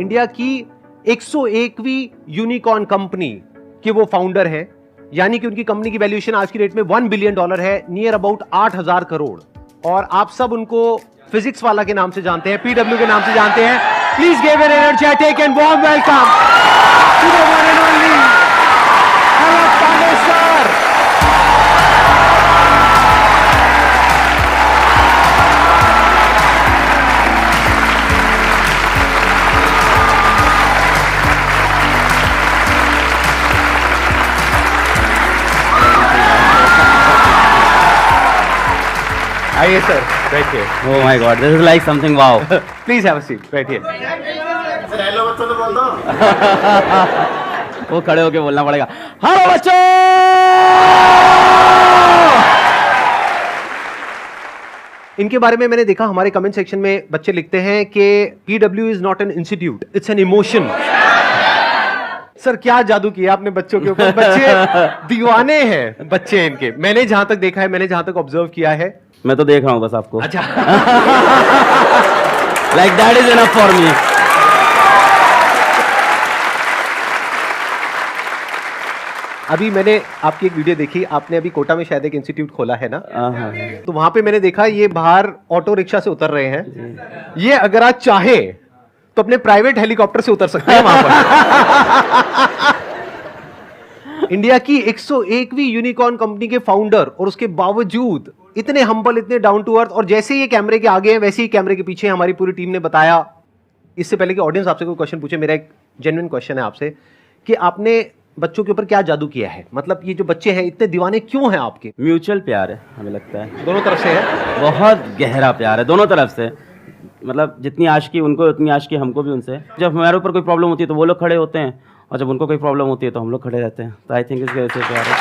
India की 101वीं unicorn company के वो फाउंडर है, यानी कि उनकी कंपनी की वैल्यूएशन आज की डेट में $1 बिलियन है, नियर अबाउट 8,000 करोड़। और आप सब उनको फिजिक्स वाला के नाम से जानते हैं, पीडब्ल्यू के नाम से जानते हैं। Please give an energetic and warm welcome to the one and only अरब पांडे सर। आइए सर, बैठिए। Oh my God, this is like something wow. Please have a seat, बैठिए। वो खड़े होके बोलना पड़ेगा। हेलो बच्चों। इनके बारे में मैंने देखा, हमारे कमेंट सेक्शन में बच्चे लिखते हैं कि PW is not an institute, it's an emotion. Sir क्या जादू किया आपने बच्चों के ऊपर, बच्चे दीवाने हैं बच्चे इनके। मैंने जहां तक देखा है, मैंने जहां तक ऑब्जर्व किया है। मैं तो देख रहा हूँ बस आपको। अच्छा। Like that is enough for me. अभी मैंने आपकी एक वीडियो देखी, आपने अभी कोटा में शायद एक इंस्टीट्यूट खोला है ना, हाँ। तो वहां पे मैंने देखा ये बाहर ऑटो रिक्शा से उतर रहे हैं। ये अगर आज चाहे तो अपने प्राइवेट हेलीकॉप्टर से उतर सकते हैं वहां पर। इंडिया की 101वीं यूनिकॉर्न कंपनी के फाउंडर, और उसके बावजूद इतने हम्बल, इतने डाउन टू अर्थ, और जैसे ही ये कैमरे के आगे हैं वैसे ही कैमरे के पीछे हमारी पूरी टीम ने बताया। इससे पहले कि ऑडियंस आपसे कोई क्वेश्चन पूछे, मेरा एक जेन्युइन क्वेश्चन है आपसे कि आपने बच्चों के ऊपर क्या जादू किया है? मतलब ये जो बच्चे हैं इतने दीवाने क्यों हैं आपके? म्यूचुअल प्यार है, हमें लगता है दोनों तरफ से है, बहुत गहरा प्यार है दोनों तरफ से। मतलब जितनी आशिकी उनको उतनी आशिकी हमको भी उनसे। जब हमारे ऊपर कोई प्रॉब्लम होती है तो वो लोग खड़े होते हैं, और जब उनको कोई प्रॉब्लम होती है तो हम लोग खड़े रहते हैं। तो आई थिंक इसके वजह से प्यार है।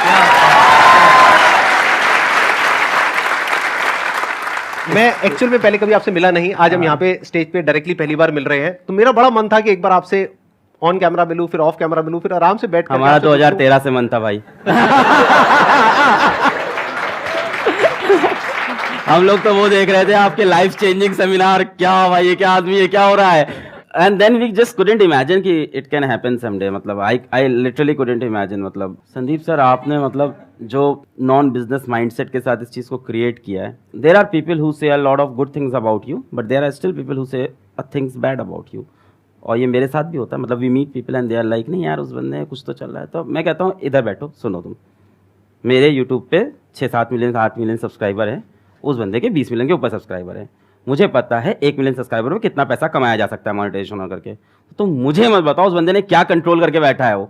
मैं एक्चुअल में पहले कभी आपसे मिला नहीं, आज हम यहाँ पे स्टेज पे डायरेक्टली पहली बार मिल रहे हैं, तो मेरा बड़ा मन था कि एक बार आपसे ऑन कैमरा मिलूं, फिर ऑफ कैमरा मिलूं, फिर आराम से बैठ कर। हमारा 2013 से मन था भाई। हम लोग तो वो देख रहे थे आपके लाइफ चेंजिंग सेमिनार, क्या भाई ये क्या आदमी है, क्या हो रहा है। And then we just couldn't imagine कि इट कैन हैपन समडे। मतलब आई लिटरली कुडंट इमेजिन। मतलब संदीप सर आपने मतलब जो नॉन बिजनेस माइंडसेट के साथ इस चीज़ को क्रिएट किया है। There are people who say a lot of good things about you, but there are still people who say things bad about you. और ये मेरे साथ भी होता है। मतलब we meet people and they are like, नहीं यार उस बंदे कुछ तो चल रहा है। तो मैं कहता हूँ इधर बैठो, सुनो तुम। मेरे यूट्यूब पे 6-7 मिलियन 8 मिलियन सब्सक्राइबर हैं, उस बंदे के 20 मिलियन के ऊपर सब्सक्राइबर हैं। मुझे पता है 1 मिलियन सब्सक्राइबर में कितना पैसा कमाया जा सकता है मोनेटाइजेशन करके। तो मुझे मत बताओ उस बंदे ने क्या कंट्रोल करके बैठा है वो।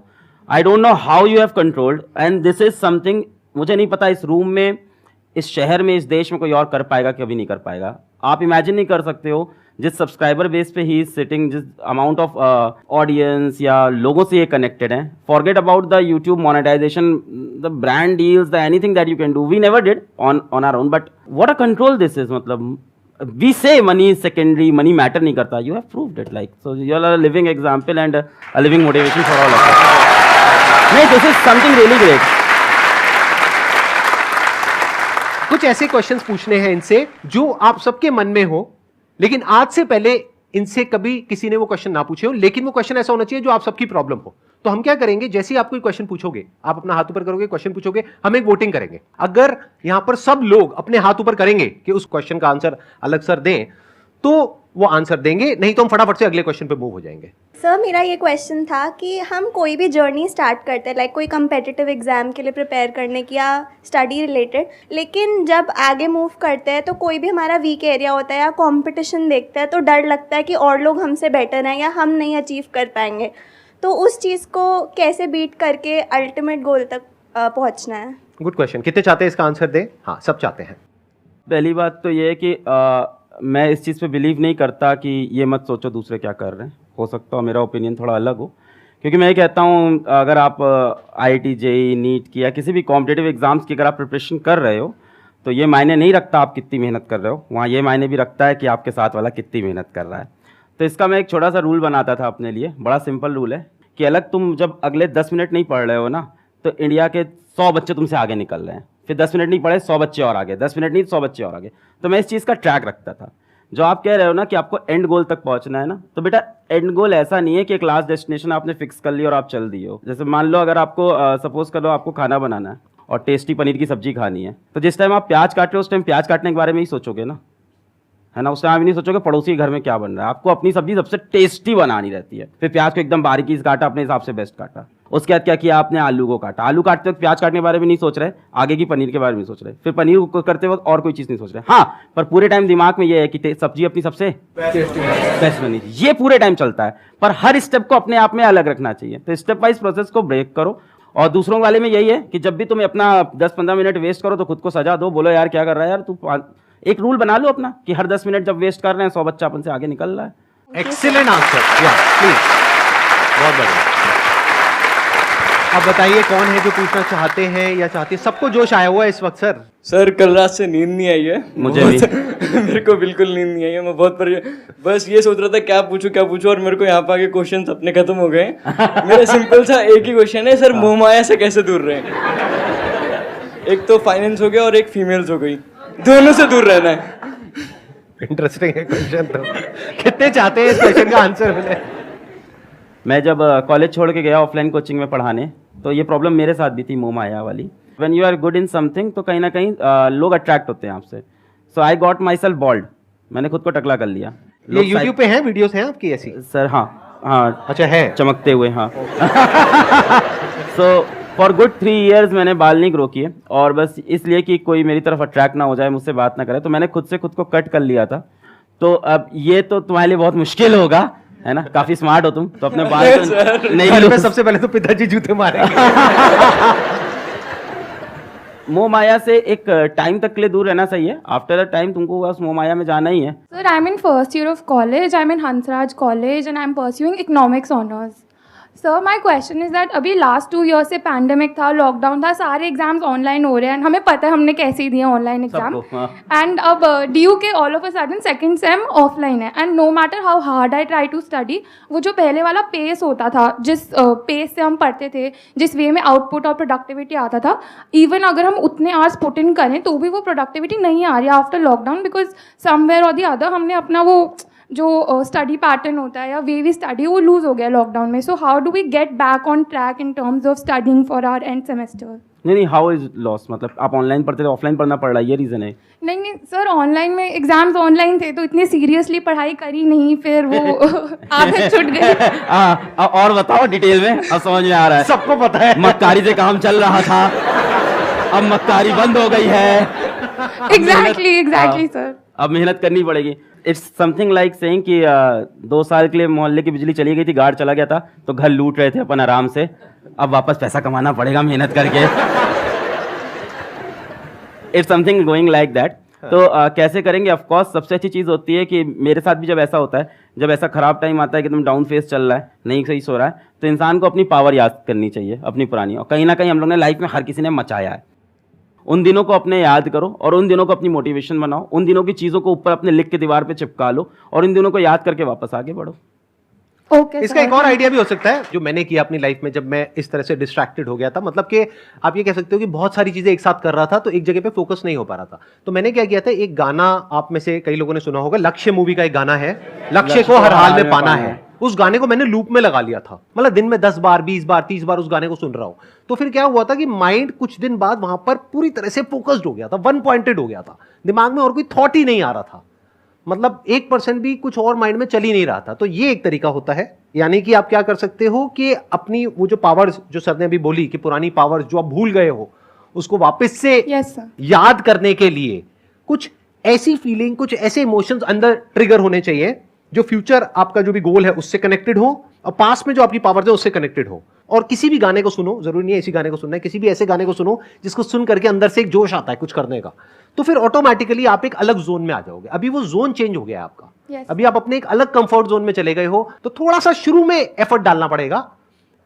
I don't know how you have controlled, and this is something मुझे नहीं पता इस रूम में, इस शहर में, इस देश में कोई और कर पाएगा, कभी नहीं कर पाएगा। आप इमेजिन नहीं कर सकते हो जिस सब्सक्राइबर बेस पे ही सिटिंग, जिस अमाउंट ऑफ ऑडियंस या लोगों से ये कनेक्टेड है। Forget about the YouTube monetisation, the brand deals, the anything that you can do, we never did on our own, but what a control this is. मतलब we say money is secondary, money matter नहीं करता, you have proved it, like so you are a living example and a living motivation for all of us. नहीं, this is something really great. कुछ ऐसे questions पूछने हैं इनसे जो आप सबके मन में हो, लेकिन आज से पहले इनसे कभी किसी ने वो क्वेश्चन ना पूछे हो, लेकिन वो क्वेश्चन ऐसा होना चाहिए जो आप सबकी प्रॉब्लम हो। तो हम क्या करेंगे, जैसे ही आप कोई क्वेश्चन पूछोगे, आप अपना हाथ ऊपर करोगे, क्वेश्चन पूछोगे, हम एक वोटिंग करेंगे। अगर यहां पर सब लोग अपने हाथ ऊपर करेंगे कि उस क्वेश्चन का आंसर अलग सर दें, तो वो आंसर देंगे, नहीं तो हम फटाफट से अगले क्वेश्चन पे मूव हो जाएंगे। सर मेरा ये क्वेश्चन था कि हम कोई भी जर्नी स्टार्ट करते हैं, लाइक कोई कम्पिटिटिव एग्जाम के लिए प्रिपेयर करने की या स्टडी रिलेटेड, लेकिन जब आगे मूव करते हैं तो कोई भी हमारा वीक एरिया होता है या कंपटीशन देखते हैं तो डर लगता है कि और लोग हमसे बेटर हैं या हम नहीं अचीव कर पाएंगे। तो उस चीज़ को कैसे बीट करके अल्टीमेट गोल तक पहुंचना है? Good question. कितने चाहते हैं इसका आंसर दें? हाँ, सब चाहते हैं। पहली बात तो ये है कि मैं इस चीज़ पे बिलीव नहीं करता कि ये मत सोचो दूसरे क्या कर रहे हैं। हो सकता है मेरा ओपिनियन थोड़ा अलग हो, क्योंकि मैं ये कहता हूँ अगर आप IIT JEE नीट की या किसी भी कॉम्पिटिटिव एग्जाम्स की अगर आप प्रिपरेशन कर रहे हो तो ये मायने नहीं रखता आप कितनी मेहनत कर रहे हो, वहाँ ये मायने भी रखता है कि आपके साथ वाला कितनी मेहनत कर रहा है। तो इसका मैं एक छोटा सा रूल बनाता था अपने लिए, बड़ा सिंपल रूल है कि अलग तुम जब अगले 10 मिनट नहीं पढ़ रहे हो ना, तो इंडिया के 100 बच्चे तुमसे आगे निकल रहे हैं। फिर 10 मिनट नहीं पढ़े, 100 बच्चे और आगे, 10 मिनट नहीं 100 बच्चे और आगे। तो मैं इस चीज़ का ट्रैक रखता था। जो आप कह रहे हो ना कि आपको एंड गोल तक पहुंचना है ना, तो बेटा एंड गोल ऐसा नहीं है कि एक लास्ट डेस्टिनेशन आपने फिक्स कर लिया और आप चल दिए हो। जैसे मान लो अगर आपको सपोज कर लो आपको खाना बनाना है और टेस्टी पनीर की सब्जी खानी है, तो जिस टाइम आप प्याज काट रहे हो उस टाइम प्याज काटने के बारे में ही सोचोगे ना, है ना। उस टाइम आप नहीं सोचोगे पड़ोसी के घर में क्या बन रहा है। आपको अपनी सब्जी सबसे टेस्टी बनानी रहती है। फिर प्याज को एकदम बारीकी से काटा, अपने हिसाब से बेस्ट काटा। उसके बाद क्या किया आपने, आलू को काटा। आलू काटते वक्त प्याज काटने के बारे में नहीं सोच रहे, आगे की पनीर के बारे में सोच रहे। फिर पनीर को करते वक्त और कोई चीज़ नहीं सोच रहे। हाँ, पर पूरे टाइम दिमाग में ये है कि सब्जी अपनी सबसे बेस्ट बनी, ये पूरे टाइम चलता है। पर हर स्टेप को अपने आप में अलग रखना चाहिए। तो स्टेप वाइज प्रोसेस को ब्रेक करो। और दूसरों वाले में यही है कि जब भी तुम अपना 10-15 मिनट वेस्ट करो तो खुद को सजा दो, बोलो यार क्या कर रहा है यार तू। एक रूल बना लो अपना कि हर 10 मिनट जब वेस्ट कर रहे हैं 100 बच्चा अपन से आगे निकल रहा है। एक्सीलेंट आंसर, या प्लीज, बहुत बढ़िया। अब बताइए कौन है जो पूछना चाहते हैं या चाहती है? सबको जोश आया हुआ है इस वक्त सर। सर कल रात से नींद नहीं आई है मुझे भी। मेरे को बिल्कुल नींद नहीं आई है। मैं बहुत बस ये सोच रहा था क्या पूछूं और मेरे को यहाँ पे आके क्वेश्चंस अपने खत्म हो गए। मेरा सिंपल सा एक ही क्वेश्चन है सर, मोह माया से कैसे दूर रहें? एक तो फाइनेंस हो गया और एक फीमेल्स हो गई, दोनों से दूर रहना है। इंटरेस्टिंग है क्वेश्चन। तो कितने चाहते हैं इस क्वेश्चन का आंसर मिले? मैं जब कॉलेज छोड़ के गया ऑफलाइन कोचिंग में पढ़ाने, तो ये प्रॉब्लम मेरे साथ भी थी, मोह माया वाली। When you are good in something तो कहीं ना कहीं लोग अट्रैक्ट होते हैं आपसे। So I got myself bold, मैंने खुद को टकला कर लिया। ये यूट्यूब पे हैं वीडियोस हैं आपकी ऐसी? सर हाँ अच्छा है, चमकते हुए, हाँ। सो फॉर गुड 3 years मैंने बाल नहीं ग्रो किए, और बस इसलिए कि कोई मेरी तरफ अट्रैक्ट ना हो जाए, मुझसे बात ना करे, तो मैंने खुद से खुद को कट कर लिया था। तो अब ये तो तुम्हारे लिए बहुत मुश्किल होगा, है ना, काफी स्मार्ट हो तुम, तो अपने बाल तो नहीं घर में लो। सबसे पहले तो पिताजी जूते मारेंगे। मोह माया से एक टाइम तक के लिए दूर रहना सही है। आफ्टर अ टाइम तुमको उस मोह माया में जाना ही है। Sir, I'm in first year of college. I'm in Hansraj College and I'm pursuing economics honors. Sir, my question is that अभी last 2 years से pandemic था, लॉकडाउन था, सारे एग्जाम्स ऑनलाइन हो रहे हैं। हमें पता है हमने कैसे दिए ऑनलाइन एग्जाम। सबको, हाँ। एंड अब ड्यू के all of a sudden second same offline है। And no matter how hard I try to study, वो जो पहले वाला पेस होता था, जिस पेस से हम पढ़ते थे, जिस वे में आउटपुट और प्रोडक्टिविटी आता था, इवन अगर हम उतने आवर्स पुट इन करें तो भी वो प्रोडक्टिविटी नहीं आ रही आफ्टर लॉकडाउन, बिकॉज समवेयर और द अदर हमने अपना वो जो स्टडी पैटर्न होता है या वे वी स्टडी वो लूज हो गया लॉकडाउन में। So how do we get back on track in terms of studying for our end semester? नहीं, हाउ इज लॉस, मतलब आप ऑनलाइन पढ़ते थे, ऑफलाइन पढ़ना पड़ रहा है, ये रीजन है? नहीं सर, ऑनलाइन में एग्जाम्स ऑनलाइन थे तो इतनी सीरियसली पढ़ाई करी नहीं, फिर वो आदत छूट गई। और बताओ डिटेल में, अब समझ में आ रहा है। सबको पता है मक्कारी से काम चल रहा था, अब मक्कारी बंद हो गई है। Exactly sir. अब मेहनत करनी पड़ेगी। इट्स समथिंग लाइक सेइंग कि 2 साल के लिए मोहल्ले की बिजली चली गई थी, गार्ड चला गया था, तो घर लूट रहे थे अपन आराम से, अब वापस पैसा कमाना पड़ेगा मेहनत करके। It's something going like that. तो कैसे करेंगे? ऑफ कोर्स सबसे अच्छी चीज़ होती है कि मेरे साथ भी जब ऐसा होता है, जब ऐसा खराब टाइम आता है कि तुम डाउन फेस चल रहा है, नहीं सही सो रहा है, तो इंसान को अपनी पावर याद करनी चाहिए, अपनी पुरानी। और कहीं ना कहीं हम लोग ने लाइफ में हर किसी ने मचाया है, उन दिनों को अपने याद करो और उन दिनों को अपनी मोटिवेशन बनाओ, उन दिनों की चीज़ों को ऊपर अपने लिख के दीवार पे चिपका लो और इन दिनों को याद करके वापस आगे बढ़ो। ओके, इसका एक और आइडिया भी हो सकता है जो मैंने किया अपनी लाइफ में, जब मैं इस तरह से डिस्ट्रैक्टेड हो गया था। मतलब कि आप ये कह सकते हो कि बहुत सारी चीजें एक साथ कर रहा था तो एक जगह पे फोकस नहीं हो पा रहा था। तो मैंने क्या किया था, एक गाना आप में से कई लोगों ने सुना होगा, लक्ष्य मूवी का एक गाना है, लक्ष्य को हर हाल में पाना है। उस गाने को मैंने लूप में लगा लिया था, मतलब दिन में 10 बार 20 बार 30 बार उस गाने को सुन रहा हूं। तो फिर क्या हुआ था कि माइंड कुछ दिन बाद वहां पर पूरी तरह से फोकस्ड हो गया था, वन पॉइंटेड हो गया था, दिमाग में और कोई थॉट ही नहीं आ रहा था, मतलब 1% भी कुछ और माइंड में चल ही नहीं रहा था। तो ये एक तरीका होता है, यानी कि आप क्या कर सकते हो कि अपनी वो जो पावर्स जो सर ने अभी बोली कि पुरानी पावर्स जो आप भूल गए हो उसको वापस से याद करने के लिए कुछ ऐसी फीलिंग, कुछ ऐसे इमोशंस अंदर ट्रिगर होने चाहिए जो फ्यूचर आपका जो भी गोल है उससे कनेक्टेड हो और पास में जो आपकी पावर्स है उससे कनेक्टेड हो। और किसी भी गाने को सुनो, जरूरी नहीं है इसी गाने को सुनना है, किसी भी ऐसे गाने को सुनो जिसको सुन करके अंदर से एक जोश आता है कुछ करने का, तो फिर ऑटोमेटिकली आप एक अलग जोन में आ जाओगे। अभी वो जोन चेंज हो गया है आपका, अभी आप अपने एक अलग कंफर्ट जोन में चले गए हो, तो थोड़ा सा शुरू में एफर्ट डालना पड़ेगा,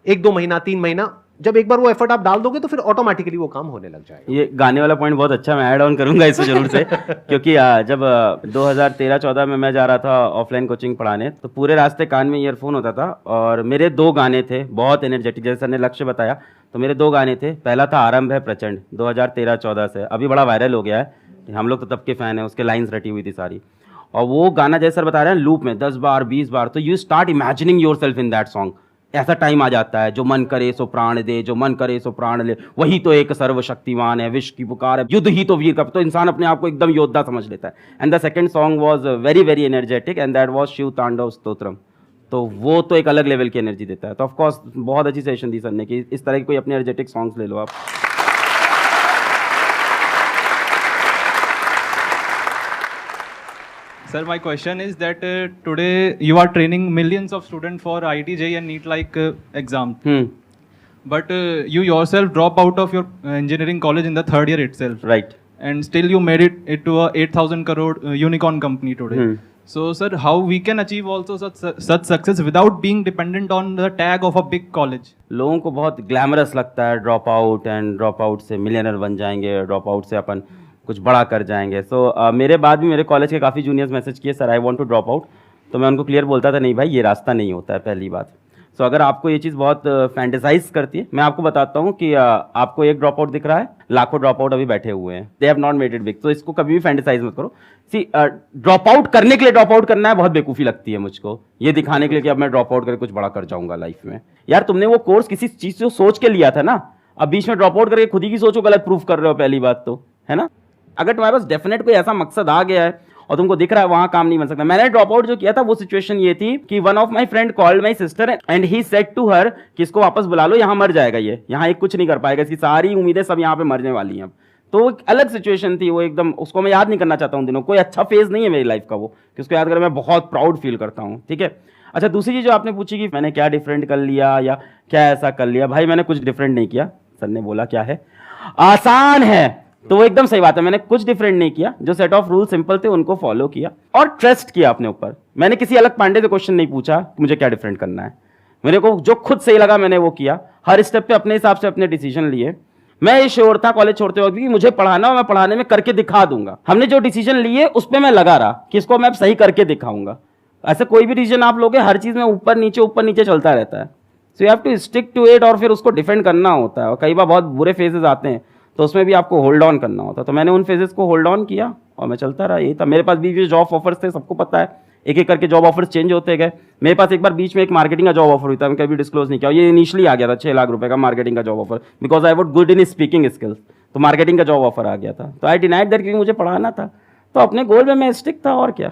1-2 महीना 3 महीना। जब एक बार वो एफर्ट आप डाल दोगे तो फिर ऑटोमेटिकली वो काम होने लग जाएगा। ये गाने वाला पॉइंट बहुत अच्छा, मैं ऐड ऑन करूंगा इसे जरूर से। क्योंकि जब 2013-14 में मैं जा रहा था ऑफलाइन कोचिंग पढ़ाने, तो पूरे रास्ते कान में ईयरफोन होता था और मेरे 2 गाने थे बहुत एनर्जेटिक, जैसे सर ने लक्ष्य बताया, तो मेरे 2 गाने थे। पहला था आरंभ है प्रचंड, 2013-14 से, अभी बड़ा वायरल हो गया है, हम लोग तो तब के फैन हैं, उसके लाइन्स रटी हुई थी सारी। और वो गाना जैसे सर बता रहे हैं लूप में 10 बार 20 बार, तो you start imagining your self in that song. ऐसा टाइम आ जाता है, जो मन करे सो प्राण दे, जो मन करे सो प्राण ले, वही तो एक सर्वशक्तिमान है, विश्व की पुकार है, युद्ध ही तो वीर का, तो इंसान अपने आप को एकदम योद्धा समझ लेता है। And the second song was very very energetic and that was Shiv Tandav Stotram. तो वो तो एक अलग लेवल की एनर्जी देता है। तो ऑफकोर्स बहुत अच्छी सेशन दी सर ने कि इस तरह के कोई अपने एनर्जेटिक सॉन्ग्स ले लो आप। Sir, my question is that today you are training millions of students for IIT JEE and NEET like exam. But you yourself drop out of your engineering college in the third year itself. Right. And still you made it to a 8,000 crore unicorn company today. So sir, how we can achieve also such success without being dependent on the tag of a big college? लोगों को बहुत glamorous लगता है drop out, and drop out से millionaire बन जाएंगे, drop out से अपन कुछ बड़ा कर जाएंगे। सो मेरे बाद भी मेरे कॉलेज के काफ़ी जूनियर्स मैसेज किए, sir I want to drop out. तो मैं उनको क्लियर बोलता था नहीं भाई, ये रास्ता नहीं होता है पहली बात। सो अगर आपको ये चीज़ बहुत फैंटेसाइज करती है, मैं आपको बताता हूँ कि आपको एक ड्रॉप आउट दिख रहा है, लाखों ड्रॉप आउट अभी बैठे हुए हैं, they have not made it big. तो इसको कभी भी फैंटेसाइज मत करो। सी ड्रॉप आउट करने के लिए ड्रॉप आउट करना है बहुत बेवकूफ़ी लगती है मुझको, ये दिखाने के लिए कि अब मैं ड्रॉप आउट करके कुछ बड़ा कर जाऊंगा लाइफ में। यार तुमने वो कोर्स किसी चीज़ से सोच के लिया था ना, अब बीच में ड्रॉप आउट करके खुद ही की सोचो गलत प्रूफ कर रहे हो, पहली बात तो है ना। अगर तुम्हारे पास डेफिनेट कोई ऐसा मकसद आ गया है और तुमको दिख रहा है वहां काम नहीं बन सकता। मैंने ड्रॉप आउट जो किया था वो सिचुएशन ये थी कि one of my friend called my sister and he said to her कि इसको वापस बुला लो, यहाँ मर जाएगा ये, यहाँ एक कुछ नहीं कर पाएगा, इसकी सारी उम्मीदें सब यहाँ पे मरने वाली हैं। तो एक अलग सिचुएशन थी वो, एकदम उसको मैं याद नहीं करना चाहता हूँ दिनों। कोई अच्छा फेज नहीं है मेरी लाइफ का वो, कि उसको याद कर मैं बहुत प्राउड फील करता हूँ। ठीक है। अच्छा, दूसरी चीज़ जो आपने पूछी कि मैंने क्या डिफरेंट कर लिया या क्या ऐसा कर लिया, भाई मैंने कुछ डिफरेंट नहीं किया। सर ने बोला क्या है आसान है, तो वो एकदम सही बात है, मैंने कुछ डिफरेंट नहीं किया। जो सेट ऑफ रूल सिंपल थे उनको फॉलो किया और ट्रस्ट किया अपने ऊपर। मैंने किसी अलग पांडे से क्वेश्चन नहीं पूछा कि मुझे क्या डिफरेंट करना है, मेरे को जो खुद सही लगा मैंने वो किया। हर स्टेप पे अपने हिसाब से अपने डिसीजन लिए। मैं ये श्योर था कॉलेज छोड़ते वक्त कि मुझे पढ़ाना और मैं पढ़ाने में करके दिखा दूंगा। हमने जो डिसीजन लिए उस पर मैं लगा रहा कि इसको मैं सही करके दिखाऊंगा। ऐसे कोई भी डिसीजन आप लोगे, हर चीज में ऊपर नीचे चलता रहता है। So you have to stick to it और फिर उसको डिफेंड करना होता है। और कई बार बहुत बुरे फेजेस आते हैं तो उसमें भी आपको होल्ड ऑन करना होता है। तो मैंने उन फेजेस को होल्ड ऑन किया और मैं चलता रहा। यही था। मेरे पास भी जॉब ऑफर्स थे, सबको पता है, एक एक करके जॉब ऑफर्स चेंज होते गए। मेरे पास एक बार बीच में एक मार्केटिंग का जॉब ऑफर हुआ था, मैं कभी डिस्क्लोज नहीं किया। ये इनिशियली आ गया था 6 लाख रुपए का मार्केटिंग का job offer, because I was good in speaking skills. तो मार्केटिंग का जॉब ऑफर आ गया था, तो आई डिनाइड दैट, क्योंकि मुझे पढ़ाना था। तो अपने गोल में मैं स्टिक था, और क्या।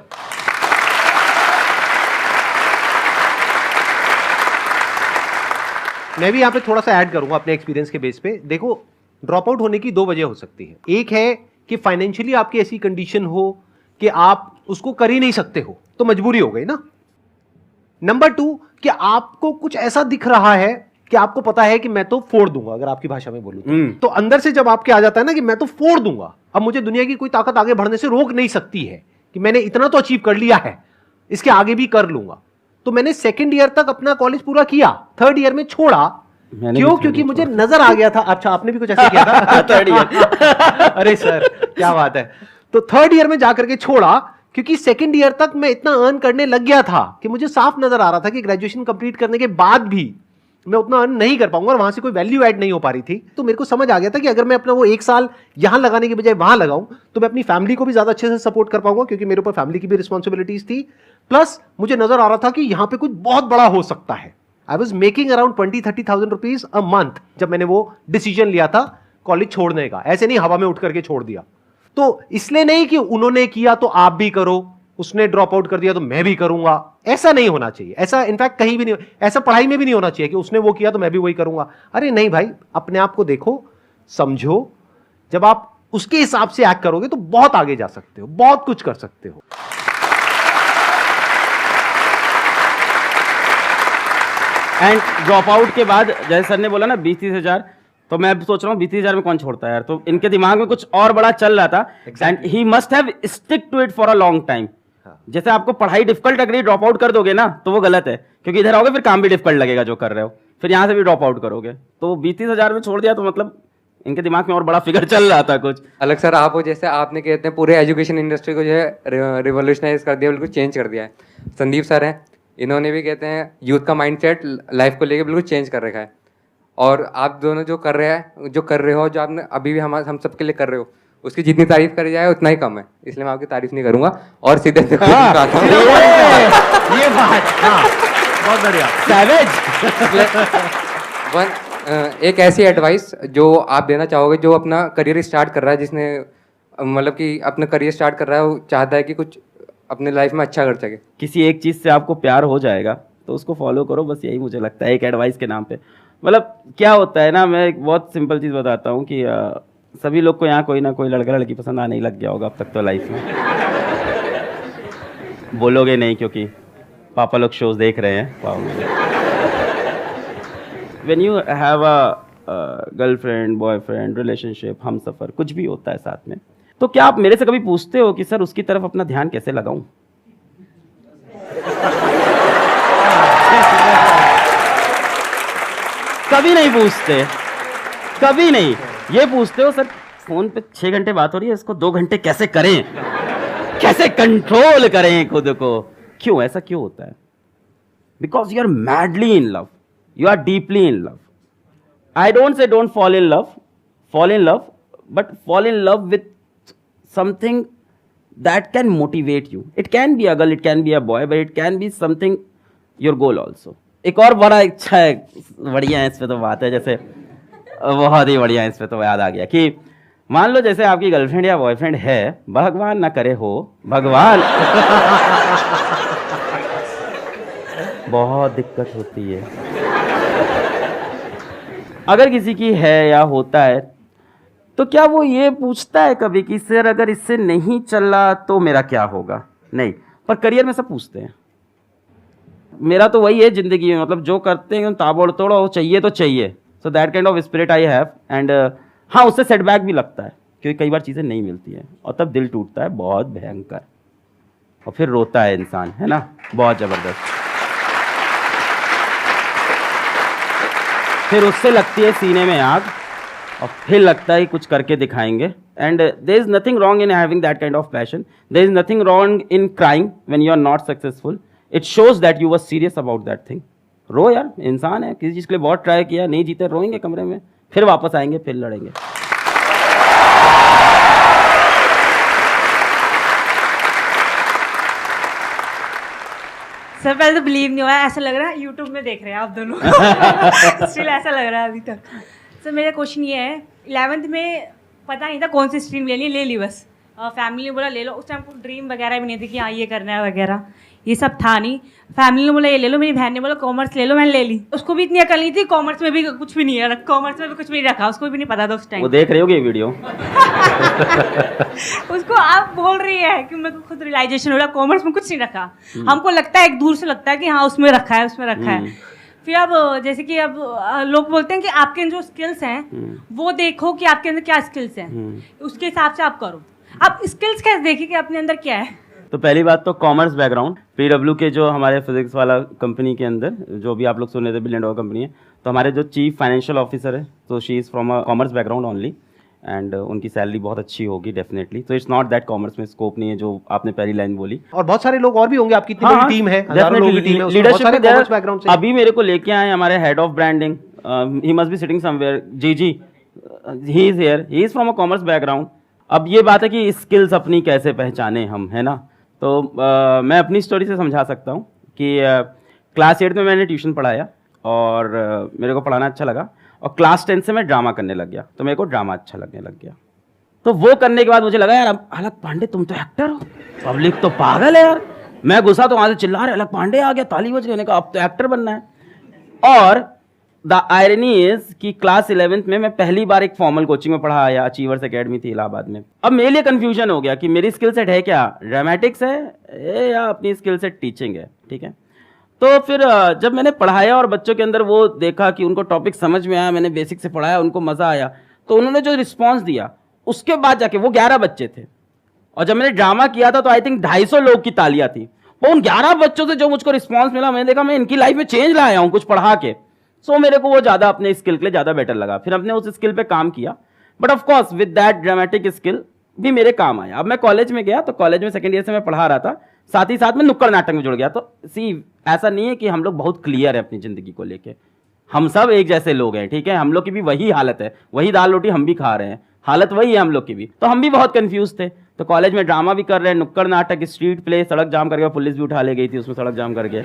मैं भी यहाँ पे थोड़ा सा ऐड करूंगा अपने एक्सपीरियंस के बेस पे। देखो, ड्रॉप आउट होने की 2 वजह हो सकती है। एक है कि फाइनेंशियली आपकी ऐसी कंडीशन हो कि आप उसको कर ही नहीं सकते हो, तो मजबूरी हो गई ना। नंबर 2 कि आपको कुछ ऐसा दिख रहा है कि आपको पता है कि मैं तो फोड़ दूंगा, अगर आपकी भाषा में बोलूं तो अंदर से जब आपके आ जाता है ना कि मैं तो फोड़ दूंगा, अब मुझे दुनिया की कोई ताकत आगे बढ़ने से रोक नहीं सकती है, कि मैंने इतना तो अचीव कर लिया है, इसके आगे भी कर लूंगा। तो मैंने 2nd ईयर तक अपना कॉलेज पूरा किया, 3rd ईयर में छोड़ा। क्यों? क्योंकि मुझे नजर आ गया था। अच्छा, आपने भी कुछ ऐसा किया था? 3rd year. अरे सर क्या बात है। तो 3rd ईयर में जाकर के छोड़ा, क्योंकि 2nd ईयर तक मैं इतना अर्न करने लग गया था कि मुझे साफ नजर आ रहा था कि ग्रेजुएशन कंप्लीट करने के बाद भी मैं उतना अर्न नहीं कर पाऊंगा और वहां से कोई वैल्यू ऐड नहीं हो पा रही थी। तो मेरे को समझ आ गया था कि अगर मैं अपना वो 1 साल यहां लगाने के बजाय वहां लगाऊं तो मैं अपनी फैमिली को भी ज्यादा अच्छे से सपोर्ट कर पाऊंगा, क्योंकि मेरे ऊपर फैमिली की भी रिस्पॉन्सिबिलिटीज थी। प्लस मुझे नजर आ रहा था कि यहां पे कुछ बहुत बड़ा हो सकता है। I was making around 20-30,000 rupees a month जब मैंने वो डिसीजन लिया था कॉलेज छोड़ने का। ऐसे नहीं हवा में उठ करके छोड़ दिया। तो इसलिए नहीं कि उन्होंने किया तो आप भी करो, उसने ड्रॉप आउट कर दिया तो मैं भी करूंगा, ऐसा नहीं होना चाहिए। ऐसा इनफैक्ट कहीं भी नहीं, ऐसा पढ़ाई में भी नहीं होना चाहिए कि उसने वो किया तो मैं भी वही करूंगा। अरे नहीं भाई, अपने आप को देखो, समझो। जब आप उसके हिसाब से एक्ट करोगे तो बहुत आगे जा सकते हो, बहुत कुछ कर सकते हो। एंड ड्रॉप आउट के बाद जैसे सर ने बोला ना 20-30 हजार, तो मैं सोच रहा हूँ 20-30 हजार में कौन छोड़ता है यार। तो इनके दिमाग में कुछ और बड़ा चल रहा था, and he must have stick to it for a long time. जैसे आपको पढ़ाई डिफिकल्ट लग रही है, ड्रॉप आउट कर दोगे ना तो वो गलत है, क्योंकि इधर आओगे फिर काम भी डिफिकल्ट लगेगा जो कर रहे हो, फिर यहाँ से भी ड्रॉप आउट करोगे। तो 20-30 हजार में छोड़ दिया तो मतलब इनके दिमाग में और बड़ा फिगर चल रहा था कुछ अलग। सर आप जैसे आपने कहते हैं पूरे एजुकेशन इंडस्ट्री को जो है रिवोल्यूशनाइज कर दिया, बिल्कुल चेंज कर दिया है। संदीप सर हैं, इन्होंने भी कहते हैं यूथ का माइंडसेट लाइफ को लेकर बिल्कुल चेंज कर रखा है। और आप दोनों जो कर रहे हो, जो आपने अभी भी हम सबके लिए कर रहे हो, उसकी जितनी तारीफ करी जाए उतना ही कम है, इसलिए मैं आपकी तारीफ नहीं करूंगा और सीधे ये बात, हाँ, बहुत बढ़िया। वन एक ऐसी एडवाइस जो आप देना चाहोगे जो अपना करियर स्टार्ट कर रहा है, जिसने मतलब कि अपना करियर स्टार्ट कर रहा है, वो चाहता है कि कुछ अपने लाइफ में अच्छा कर सके। किसी एक चीज़ से आपको प्यार हो जाएगा तो उसको फॉलो करो, बस यही मुझे लगता है एक एडवाइस के नाम पे। मतलब क्या होता है ना, मैं एक बहुत सिंपल चीज़ बताता हूँ कि सभी लोग को यहाँ कोई ना कोई लड़का लड़की पसंद आने ही लग गया होगा अब तक तो लाइफ में। बोलोगे नहीं क्योंकि पापा लोग शोज देख रहे हैं। When you have a girlfriend, boyfriend, relationship, हम सफ़र, कुछ भी होता है साथ में, तो क्या आप मेरे से कभी पूछते हो कि सर उसकी तरफ अपना ध्यान कैसे लगाऊं? कभी नहीं पूछते, कभी नहीं। ये पूछते हो सर फोन पे 6 घंटे बात हो रही है, इसको 2 घंटे कैसे करें, कैसे कंट्रोल करें खुद को? क्यों ऐसा क्यों होता है? Because you are madly in love, you are deeply in love. I don't say don't fall in love, but fall in love with something that can motivate you. It can be a girl, it can be a boy, but it can be something your goal also. एक और बड़ा इच्छा है, बढ़िया है इस पे तो बात है, जैसे बहुत ही बढ़िया है इस पे तो याद आ गया कि मान लो जैसे आपकी गर्लफ्रेंड या बॉयफ्रेंड है, भगवान ना करे हो, भगवान बहुत दिक्कत होती है अगर किसी की है या होता है, तो क्या वो ये पूछता है कभी कि सर अगर इससे नहीं चला तो मेरा क्या होगा? नहीं, पर करियर में सब पूछते हैं। मेरा तो वही है जिंदगी में, मतलब जो करते हैं ताबड़ तोड़, वो चाहिए तो चाहिए। So that kind of spirit I have. And हाँ, उससे सेटबैक भी लगता है क्योंकि कई बार चीज़ें नहीं मिलती हैं और तब दिल टूटता है बहुत भयंकर, और फिर रोता है इंसान, है ना, बहुत ज़बरदस्त। फिर उससे लगती है सीने में आग और फिर लगता है कुछ करके दिखाएंगे। And there is nothing wrong in having that kind of passion, there is nothing wrong in crying when you are not successful. It shows that you were serious about that thing. रो यार, इंसान है, किसी चीज़ के लिए बहुत try किया, नहीं जीते, रोएंगे कमरे में, फिर वापस आएंगे, फिर लड़ेंगे। सर पहले तो बिलीव नहीं हुआ, ऐसा लग रहा है यूट्यूब में देख रहे हैं आप दोनों। स्टिल ऐसा लग रहा है अभी तक। सर मेरा क्वेश्चन ये है, 11th में पता नहीं था कौन सी स्ट्रीम लेनी, ले ली बस। फैमिली ने बोला ले लो, उस टाइम को ड्रीम वगैरह भी नहीं थी कि हाँ ये करना है वगैरह, ये सब था नहीं। फैमिली ने बोला ये ले लो, मेरी बहन ने बोला कॉमर्स ले लो, मैंने ले ली। उसको भी इतनी अकल नहीं थी, कॉमर्स में भी कुछ भी नहीं है, कॉमर्स में भी कुछ भी नहीं रखा, उसको भी नहीं पता था उस टाइम। वो देख रहे होगे ये वीडियो। उसको आप बोल रही है कि मेरे को खुद रियलाइजेशन हो रहा है कॉमर्स में कुछ नहीं रखा। हमको लगता है एक दूर से लगता है कि हाँ उसमें रखा है, उसमें रखा है। फिर अब जैसे कि अब लोग बोलते हैं कि आपके जो स्किल्स हैं वो देखो कि आपके अंदर क्या स्किल्स हैं, उसके हिसाब से आप करो। आप स्किल्स कैसे देखिए कि अपने अंदर क्या है? तो पहली बात तो कॉमर्स बैकग्राउंड, PW के जो हमारे फिजिक्स वाला कंपनी के अंदर जो भी आप लोग सुने थे, $1 बिलियन कंपनी है, तो हमारे जो चीफ फाइनेंशियल ऑफिसर है, तो she is from a commerce background only, and उनकी सैलरी बहुत अच्छी होगी डेफिनेटली। तो इट्स नॉट दैट कॉमर्स में स्कोप नहीं है जो आपने पहली लाइन बोली। और बहुत सारे लोग और भी होंगे, आपकी इतनी बड़ी टीम है, हजारों लोगों की टीम है, उसमें बहुत सारे कॉमर्स बैकग्राउंड से। अभी मेरे को लेके आए हमारे head of branding, he must be sitting somewhere, जी, he is here, he is from a commerce background. अब ये बात है कि स्किल्स अपनी कैसे पहचाने हम, है ना। तो मैं अपनी स्टोरी से समझा सकता हूँ कि क्लास 8 में मैंने ट्यूशन पढ़ाया और मेरे को पढ़ाना अच्छा लगा, और क्लास 10 से मैं ड्रामा करने लग गया, तो मेरे को ड्रामा अच्छा लगने लग गया। तो वो करने के बाद मुझे लगा यार अलग पांडे तुम तो एक्टर हो, पब्लिक तो पागल है यार। मैं घुसा तो वहाँ से चिल्ला रहे अलग पांडे आ गया, ताली बज गई, अब तो एक्टर बनना है। और द आयरनी इज कि क्लास 11th में मैं पहली बार एक फॉर्मल कोचिंग में पढ़ा आया, अचीवर्स एकेडमी थी इलाहाबाद में। अब मेरे लिए कंफ्यूजन हो गया कि मेरी स्किल सेट है क्या, ड्रामेटिक्स है या अपनी स्किल सेट टीचिंग है, ठीक है। तो फिर जब मैंने पढ़ाया और बच्चों के अंदर वो देखा कि उनको टॉपिक समझ में आया, मैंने बेसिक से पढ़ाया, उनको मज़ा आया, तो उन्होंने जो रिस्पॉन्स दिया उसके बाद जाके, वो 11 बच्चे थे, और जब मैंने ड्रामा किया था तो आई थिंक 250 लोग की तालियां थी। वो उन 11 बच्चों से जो मुझको रिस्पॉन्स मिला, मैंने देखा मैं इनकी लाइफ में चेंज लाया हूँ कुछ पढ़ा के। सो मेरे को वो ज़्यादा अपने स्किल के लिए ज़्यादा बेटर लगा। फिर हमने उस स्किल पे काम किया, but of course with that dramatic skill भी मेरे काम आया। अब मैं कॉलेज में गया तो कॉलेज में सेकंड ईयर से मैं पढ़ा रहा था, साथ ही साथ में नुक्कड़ नाटक में जुड़ गया। तो सी ऐसा नहीं है कि हम लोग बहुत क्लियर है अपनी ज़िंदगी को लेके, हम सब एक जैसे लोग हैं, ठीक है। हम लोग की भी वही हालत है, वही दाल रोटी हम भी खा रहे हैं, हालत वही है हम लोग की भी। तो हम भी बहुत कंफ्यूज थे। तो कॉलेज में ड्रामा भी कर रहे हैं, नुक्कड़ नाटक, स्ट्रीट प्ले, सड़क जाम करके पुलिस भी उठा ले गई थी उसमें सड़क जाम करके,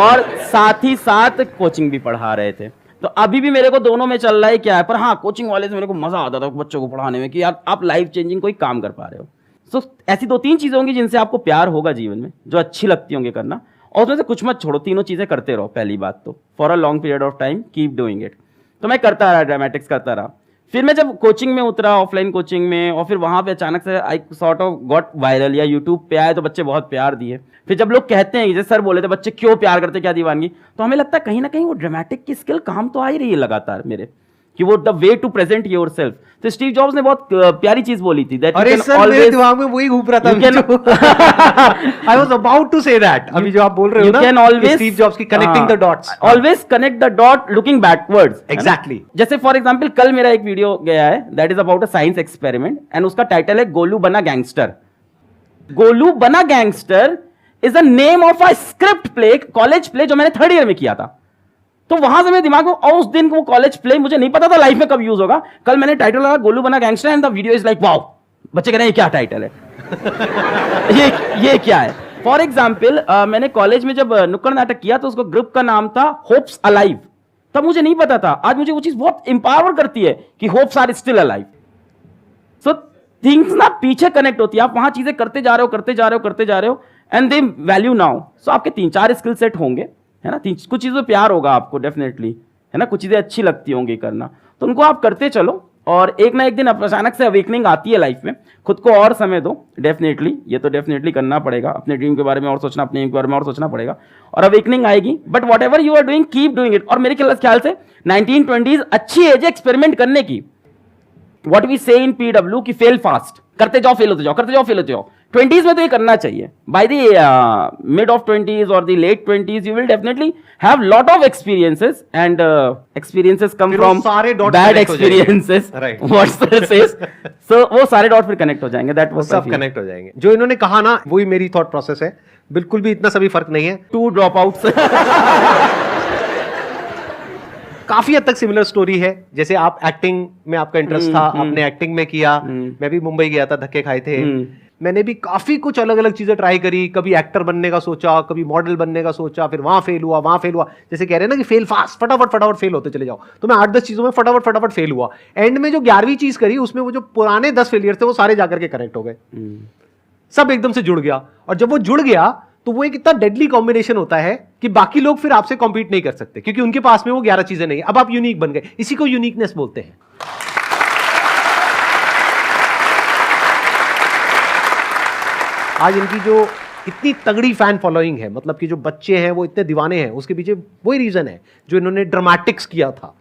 और साथ ही साथ कोचिंग भी पढ़ा रहे थे। तो अभी भी मेरे को दोनों में चल रहा है क्या है, पर हाँ कोचिंग वाले से मेरे को मजा आता था बच्चों को पढ़ाने में कि यार आप लाइफ चेंजिंग कोई काम कर पा रहे हो। सो ऐसी 2-3 चीजें होंगी जिनसे आपको प्यार होगा जीवन में, जो अच्छी लगती होंगी करना, और उसमें से कुछ मत छोड़ो, तीनों चीजें करते रहो। पहली बात तो for a long period of time keep doing it. तो मैं करता रहा, ड्रामेटिक्स करता रहा। फिर मैं जब कोचिंग में उतरा, ऑफलाइन कोचिंग में, और फिर वहां पे अचानक से I sort of got viral, या यूट्यूब पे आए तो बच्चे बहुत प्यार दिए। फिर जब लोग कहते हैं, जैसे सर बोले थे बच्चे क्यों प्यार करते, क्या दीवानगी, तो हमें लगता है कहीं ना कहीं वो ड्रामेटिक की स्किल काम तो आ ही रही है लगातार मेरे, कि वो the way to present yourself. तो स्टीव जॉब्स ने बहुत प्यारी चीज बोली थी, दैट अरे सर मेरे दिमाग में वही घूम रहा था। I was about to say that, अभी जो आप बोल रहे हो ना, You can always, Steve Jobs की connecting the dots, always connect the dot looking backwards. Exactly. जैसे फॉर एग्जांपल कल मेरा एक वीडियो गया है, that is about a science experiment, and उसका टाइटल है गोलू बना गैंगस्टर। गोलू बना gangster is the name of a script play, college play, जो मैंने 3rd ईयर में किया था। तो वहां से मेरे दिमाग में, और उस दिन वो कॉलेज प्ले मुझे नहीं पता था लाइफ में कब यूज होगा। कल मैंने टाइटल लगा गोलू बना gangster, and the video is like wow, बच्चे कह रहे हैं ये क्या टाइटल है। ये क्या है। फॉर एग्जाम्पल मैंने कॉलेज में जब नुक्कड़ नाटक किया तो उसको ग्रुप का नाम था होप्स अलाइव। तब मुझे नहीं पता था, आज मुझे वो चीज बहुत इंपावर करती है कि hopes are still alive. So things ना पीछे कनेक्ट होती है, आप वहां चीजें करते जा रहे हो एंड दे वैल्यू नाउ। सो आपके 3-4 स्किल सेट होंगे, है ना, कुछ चीजों पे प्यार होगा आपको डेफिनेटली, है ना, कुछ चीजें अच्छी लगती होंगी करना, तो उनको आप करते चलो, और एक ना एक दिन अचानक से अवेकनिंग आती है लाइफ में। खुद को और समय दो, डेफिनेटली, ये तो डेफिनेटली करना पड़ेगा, अपने ड्रीम के बारे में और सोचना, अपने एम के बारे में और सोचना पड़ेगा, और अवेकनिंग आएगी। But whatever you are doing keep doing it. और मेरे ख्याल से 1920s अच्छी एज है एक्सपेरिमेंट करने की। व्हाट वी से इन पीडब्ल्यू की फेल फास्ट, करते जाओ फेल होते जाओ, करते जाओ फेल होते जाओ। 20s में तो ये करना चाहिए। By the mid of 20s और the late 20s you will definitely have lot of experiences, and experiences come from bad experiences, what sir says. So वो सारे डॉट फिर कनेक्ट हो जाएंगे, दैट वाज सब कनेक्ट हो जाएंगे। जो इन्होंने कहा ना वही मेरी थॉट प्रोसेस है, बिल्कुल भी इतना सभी फर्क नहीं है। 2 ड्रॉप आउट्स काफी हद तक सिमिलर स्टोरी है। जैसे आप एक्टिंग में आपका इंटरेस्ट था, आपने एक्टिंग में किया, मैं भी मुंबई गया था, धक्के खाए थे, मैंने भी काफी कुछ अलग अलग चीजें ट्राई करी, कभी एक्टर बनने का सोचा, कभी मॉडल बनने का सोचा, फिर वहां फेल हुआ। जैसे कह रहे हैं ना कि फेल फास्ट, फटाफट फेल होते चले जाओ, तो मैं 8-10 चीजों में फटाफट फेल हुआ। एंड में जो 11वीं चीज करी उसमें वो जो पुराने 10 फेलियर थे वो सारे जाकर के कनेक्ट हो गए, सब एकदम से जुड़ गया। और जब वो जुड़ गया तो वो एक इतना डेडली कॉम्बिनेशन होता है कि बाकी लोग फिर आपसे कॉम्पीट नहीं कर सकते, क्योंकि उनके पास में वो 11 चीजें नहीं है। अब आप यूनिक बन गए, इसी को यूनिकनेस बोलते हैं। आज इनकी जो इतनी तगड़ी फैन फॉलोइंग है, मतलब कि जो बच्चे हैं वो इतने दीवाने हैं, उसके पीछे वही रीजन है जो इन्होंने ड्रामेटिक्स किया था।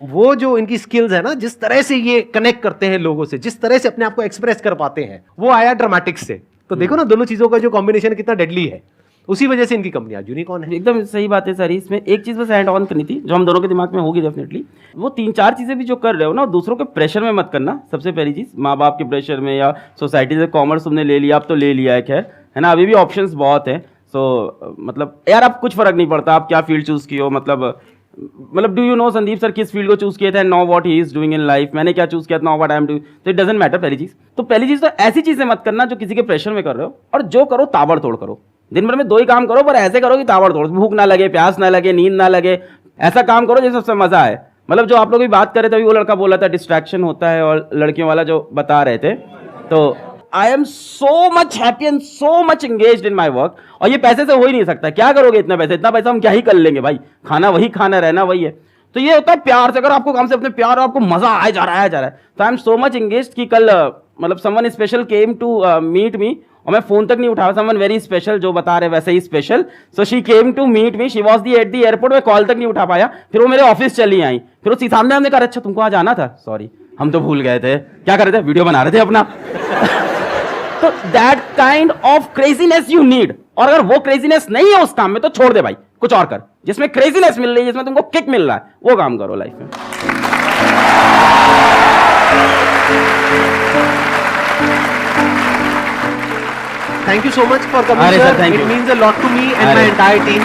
वो जो इनकी स्किल्स है ना, जिस तरह से ये कनेक्ट करते हैं लोगों से, जिस तरह से अपने आप को एक्सप्रेस कर पाते हैं, वो आया ड्रामेटिक्स से। तो देखो ना दोनों चीजों का जो कॉम्बिनेशन कितना डेडली है, उसी वजह से इनकी कंपनी आज यूनिकॉर्न है। एकदम सही बात है सर। इसमें एक चीज बस ऐड ऑन करनी थी जो हम दोनों के दिमाग में होगी डेफिनेटली, वो 3-4 चीजें भी जो कर रहे हो ना, दूसरों के प्रेशर में मत करना। सबसे पहली चीज, माँ बाप के प्रेशर में या सोसाइटी से, कॉमर्स तुमने ले लिया, अब तो ले लिया है, खैर है ना, अभी भी ऑप्शंस बहुत है। सो मतलब यार अब कुछ फर्क नहीं पड़ता आप क्या फील्ड चूज की हो, मतलब do you know Sandeep sir किस फील्ड को चूज किया था, know what he is doing in life, मैंने क्या चूज किया था, know what I am doing, तो इट डजंट मैटर। पहली चीज तो ऐसी चीजें मत करना जो किसी के प्रेशर में कर रहे हो, और जो करो ताबड़तोड़ करो। दिन भर में 2 ही काम करो, पर ऐसे करो कि ताबड़तोड़, भूख ना लगे, प्यास ना लगे, नींद ना लगे, ऐसा काम करो जिससे सबसे मजा आए। मतलब जो आप लोग भी बात कर रहे थे अभी, वो लड़का बोला था डिस्ट्रैक्शन होता है, और लड़कियों वाला जो बता रहे थे, तो I am so much happy and so much engaged in my work. और ये पैसे से हो ही नहीं सकता, क्या करोगे इतना पैसा हम क्या ही कर लेंगे भाई, खाना वही खाना, रहना वही है। तो ये होता है प्यार से, अगर आपको काम से अपने प्यार और आपको मजा आ जा रहा है तो I am so much engaged कि कल मतलब someone special came to meet me, और मैं फोन तक नहीं उठाया, समवन वेरी स्पेशल, जो बता रहे वैसे ही special, so she came to meet me, she was at the airport, मैं कॉल तक नहीं उठा पाया, फिर वो मेरे ऑफिस चली आई, फिर वो सामने हमने कहा अच्छा तुमको आज आना था, सॉरी हम तो भूल गए थे, क्या कर रहे थे, वीडियो बना रहे थे अपना। तो that kind of craziness you need, और अगर वो क्रेजीनेस नहीं है उस काम में तो छोड़ दे भाई, कुछ और कर, जिसमें क्रेजीनेस मिल रही है, जिसमें तुमको किक मिल रहा है, वो काम करो लाइफ में। Thank you so much for coming, sir. It means a lot to me and my entire team.